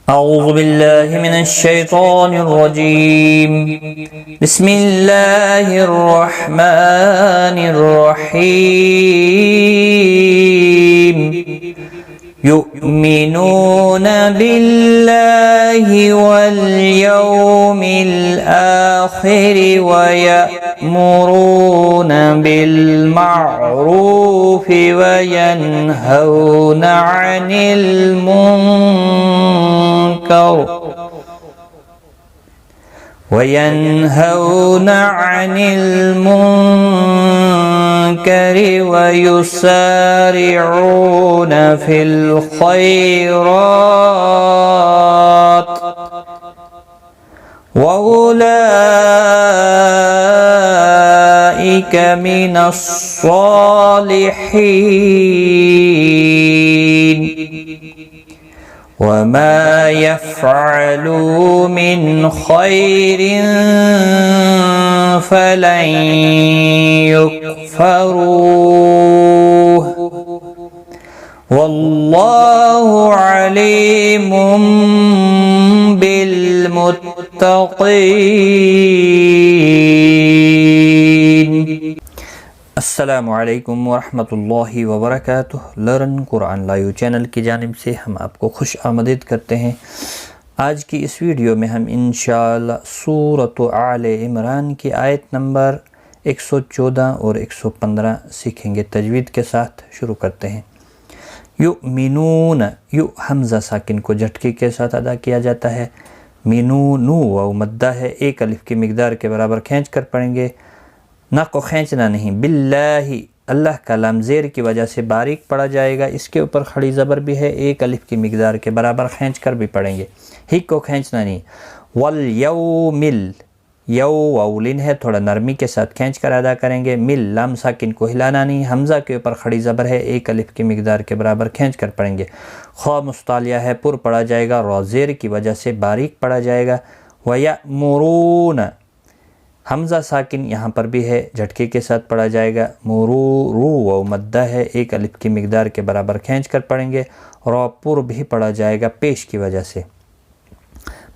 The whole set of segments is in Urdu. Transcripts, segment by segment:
أعوذ بالله من الشيطان الرجيم. بسم الله الرحمن الرحيم. يؤمنون بالله واليوم الآخر ويأمرون بالمعروف وينهون عن المنكر ويسارعون في الخيرات وأولئك من الصالحين. وما يفعلوا من خير فلن يكفروه والله عليم بالمتقين. السلام علیکم ورحمۃ اللہ وبرکاتہ. لرن قرآن لائیو چینل کی جانب سے ہم آپ کو خوش آمدید کرتے ہیں. آج کی اس ویڈیو میں ہم انشاءاللہ سورۃ آل عمران کی آیت نمبر 114 اور 115 سیکھیں گے. تجوید کے ساتھ شروع کرتے ہیں. یؤمنون، یو حمزہ ساکن کو جھٹکے کے ساتھ ادا کیا جاتا ہے. مینو نو واو مدہ ہے، ایک الف کی مقدار کے برابر کھینچ کر پڑھیں گے. نہ کو کھینچنا نہیں. باللہ، اللہ کا لام زیر کی وجہ سے باریک پڑا جائے گا. اس کے اوپر کھڑی زبر بھی ہے، ایک الف کی مقدار کے برابر کھینچ کر بھی پڑھیں گے. ہی کو کھینچنا نہیں. والیومل، یو واولین ہے، تھوڑا نرمی کے ساتھ کھینچ کر ادا کریں گے. مل، لام ساکن کو ہلانا نہیں. حمزہ کے اوپر کھڑی زبر ہے، ایک الف کی مقدار کے برابر کھینچ کر پڑھیں گے. خوا مستعلیہ ہے، پر پڑا جائے گا. را زیر کی وجہ سے باریک پڑا جائے گا. وَيَأْمُرُونَ، حمزہ ساکن یہاں پر بھی ہے، جھٹکے کے ساتھ پڑھا جائے گا. مرو رو و مدہ ہے، ایک الف کی مقدار کے برابر کھینچ کر پڑھیں گے. را پر بھی پڑھا جائے گا پیش کی وجہ سے.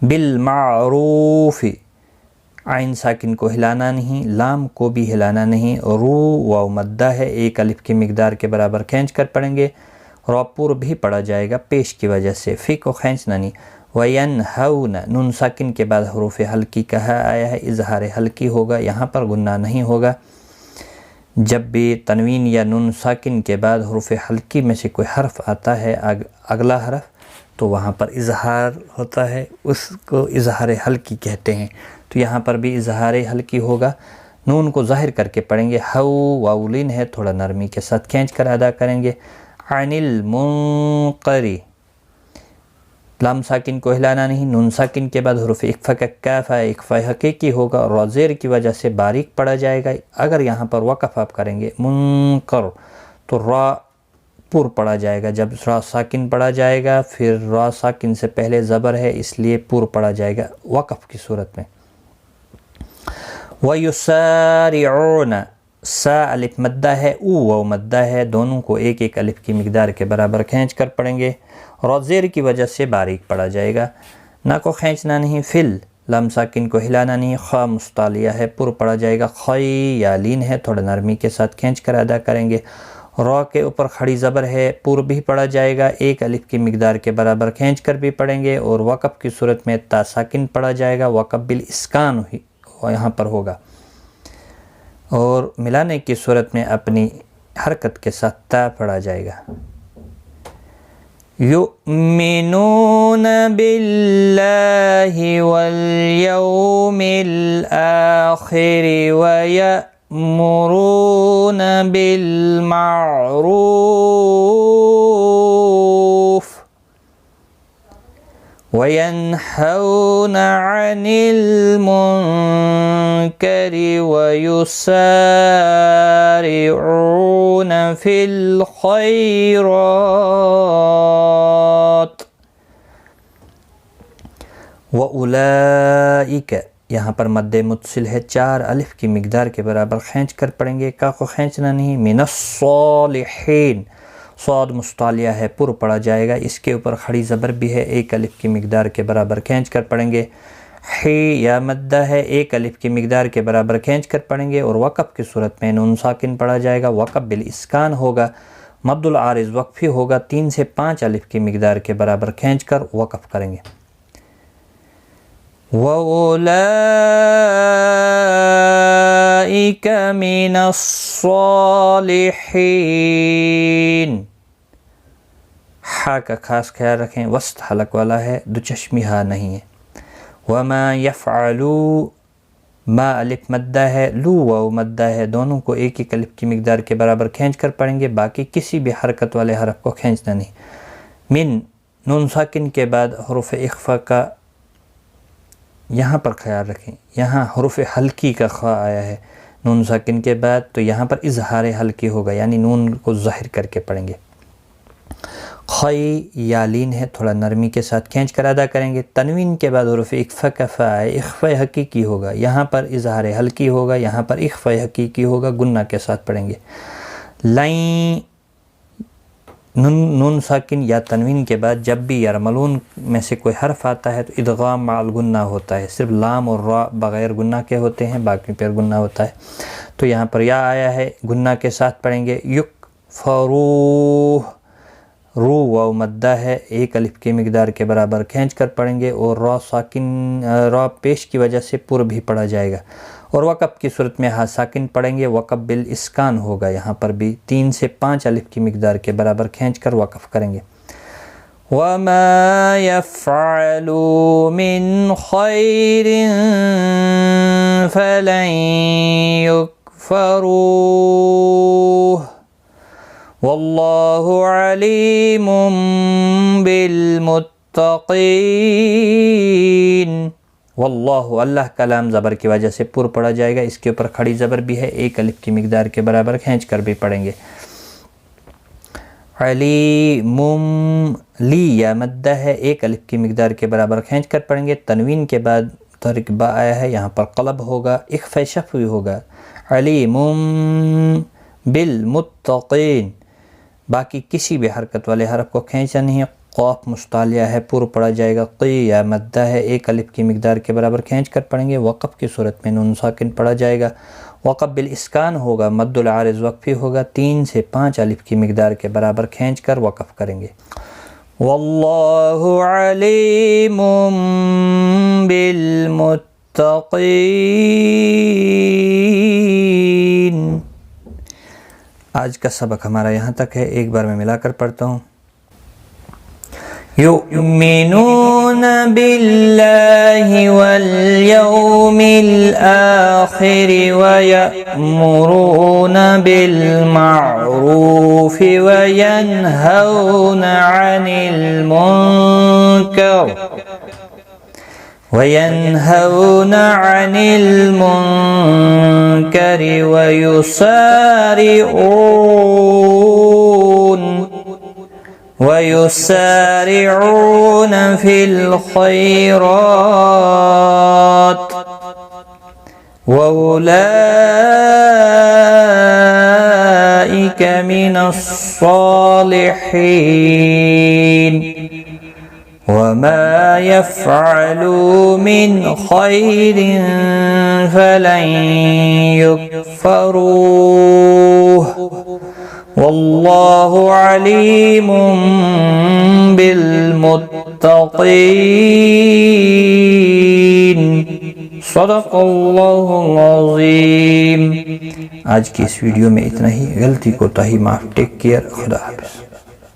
بالمعروف، عین ساکن کو ہلانا نہیں، لام کو بھی ہلانا نہیں. رو و مدہ ہے، ایک الف کی مقدار کے برابر کھینچ کر پڑھیں گے. را پر بھی پڑھا جائے گا پیش کی وجہ سے. فی کو کھینچنا نہیں. وَيَنْهَوْنَ، نون ساکن کے بعد حروف حلقی کہا آیا ہے، اظہار حلقی ہوگا، یہاں پر غنہ نہیں ہوگا. جب بھی تنوین یا نون ساکن کے بعد حروف حلقی میں سے کوئی حرف آتا ہے، اگلا حرف، تو وہاں پر اظہار ہوتا ہے، اس کو اظہار حلقی کہتے ہیں. تو یہاں پر بھی اظہار حلقی ہوگا. نون کو ظاہر کر کے پڑھیں گے. ہو واولین ہے، تھوڑا نرمی کے ساتھ کھینچ کر ادا کریں گے. عن المنقری، لام ساکن کو ہلانا نہیں. نون ساکن کے بعد حروف اقفا کا کاف ہے، اقفا حقیقی ہوگا. را زیر کی وجہ سے باریک پڑا جائے گا. اگر یہاں پر وقف آپ کریں گے منکر تو را پر پڑا جائے گا. جب را ساکن پڑا جائے گا، پھر را ساکن سے پہلے زبر ہے، اس لیے پر پڑا جائے گا وقف کی صورت میں. وَيُسَارِعُونَ، سا الف مدہ ہے، او و مدہ ہے، دونوں کو ایک ایک الف کی مقدار کے برابر کھینچ کر پڑھیں گے. را زیر کی وجہ سے باریک پڑا جائے گا. نہ کو کھینچنا نہیں. فل، لام ساکن کو ہلانا نہیں. خوا مستعلیہ ہے، پر پڑا جائے گا. خی یا لین ہے، تھوڑا نرمی کے ساتھ کھینچ کر ادا کریں گے. را کے اوپر کھڑی زبر ہے، پر بھی پڑا جائے گا، ایک الف کی مقدار کے برابر کھینچ کر بھی پڑھیں گے. اور وقف کی صورت میں تا ساکن پڑا جائے گا. وقف بالاسکان یہاں پر ہوگا. اور ملانے کی صورت میں اپنی حرکت کے ساتھ تا پڑا جائے گا. یؤمنون باللہ والیوم الآخر ویأمرون بالمعروف وینہون عن المنکر ویسارعون فی الخیرات. وَأُولَئِكَ، یہاں پر مد متصل ہے، 4 الف کی مقدار کے برابر کھینچ کر پڑھیں گے. کا کو کھینچنا نہیں. من الصالحین، صاد مستعلیہ ہے، پر پڑھا جائے گا، اس کے اوپر کھڑی زبر بھی ہے، ایک الف کی مقدار کے برابر کھینچ کر پڑھیں گے۔ حی یا مدہ ہے، ایک الف کی مقدار کے برابر کھینچ کر پڑھیں گے، اور وقف کی صورت میں نون ساکن پڑھا جائے گا، وقف بالاسکان ہوگا، مد العارض وقفی ہوگا، 3 سے 5 الف کی مقدار کے برابر کھینچ کر وقف کریں گے۔ وَأُولَئِكَ مِنَ الصَّالِحِينَ، ہا کا خاص خیال رکھیں، وسط حلق والا ہے، دو چشمی ہا نہیں ہے۔ وَمَا يَفْعَلُوا، ما الف مدہ ہے، لو واو مدہ ہے، دونوں کو ایک ایک الف کی مقدار کے برابر کھینچ کر پڑھیں گے، باقی کسی بھی حرکت والے حرف کو کھینچنا نہیں۔ من نون ساکن کے بعد حروف اخفا کا یہاں پر خیال رکھیں، یہاں حروف حلقی کا خا آیا ہے نون ساکن کے بعد، تو یہاں پر اظہار حلقی ہوگا، یعنی نون کو ظاہر کر کے پڑھیں گے۔ خی یا لین ہے، تھوڑا نرمی کے ساتھ کھینچ کر ادا کریں گے۔ تنوین کے بعد حروف اخفا کا فا ہے، اخفا حقیقی ہوگا، یہاں پر اظہار حلقی ہوگا، یہاں پر اخفا حقیقی ہوگا، گنہ کے ساتھ پڑھیں گے۔ لین نون ساکن یا تنوین کے بعد جب بھی یرملون میں سے کوئی حرف آتا ہے تو ادغام مع الگنہ ہوتا ہے، صرف لام اور را بغیر گنہ کے ہوتے ہیں، باقی پر گنہ ہوتا ہے، تو یہاں پر یا آیا ہے، گنہ کے ساتھ پڑھیں گے۔ یکفروہ، رو واو مدہ ہے، ایک الف کی مقدار کے برابر کھینچ کر پڑھیں گے، اور را ساکن را پیش کی وجہ سے پر بھی پڑھا جائے گا، اور وقف کی صورت میں ہا ساکن پڑھیں گے، وقف بالاسکان ہوگا، یہاں پر بھی 3 سے 5 الف کی مقدار کے برابر کھینچ کر وقف کریں گے۔ وَمَا يَفْعَلُوا مِنْ خَيْرٍ فَلَنْ يُكْفَرُوهُ وَاللَّهُ عَلِيمٌ بِالْمُتَّقِينَ۔ واللہ، اللہ کا لام زبر کی وجہ سے پر پڑھا جائے گا، اس کے اوپر کھڑی زبر بھی ہے، ایک الف کی مقدار کے برابر کھینچ کر بھی پڑھیں گے۔ علیم، لی یا مدہ ہے، ایک الف کی مقدار کے برابر کھینچ کر پڑھیں گے۔ تنوین کے بعد تحریک با آیا ہے، یہاں پر قلب ہوگا، اخفا شفوی ہوگا۔ علیم بالمتقین، باقی کسی بھی حرکت والے حرف کو کھینچا نہیں۔ قاف مستعلیہ ہے، پر پڑھا جائے گا۔ قی یا مدہ ہے، ایک الف کی مقدار کے برابر کھینچ کر پڑھیں گے، وقف کی صورت میں نون ساکن پڑھا جائے گا، وقف بالاسکان ہوگا، مد العارض وقفی ہوگا، 3 سے 5 الف کی مقدار کے برابر کھینچ کر وقف کریں گے۔ واللہ علیم بالمتقین۔ آج کا سبق ہمارا یہاں تک ہے، ایک بار میں ملا کر پڑھتا ہوں۔ یؤمنون باللہ والیوم الآخر ویأمرون بالمعروف وینہون عن المنکر ويسارعون في الخيرات وأولئك من الصالحين وما يفعلوا من خير فلن يكفروه والله عليم بالمتقين صدق اللہ العظیم۔ آج کی اس ویڈیو میں اتنا ہی، غلطی کوتاہی معاف، ٹیک کیئر، خدا حافظ۔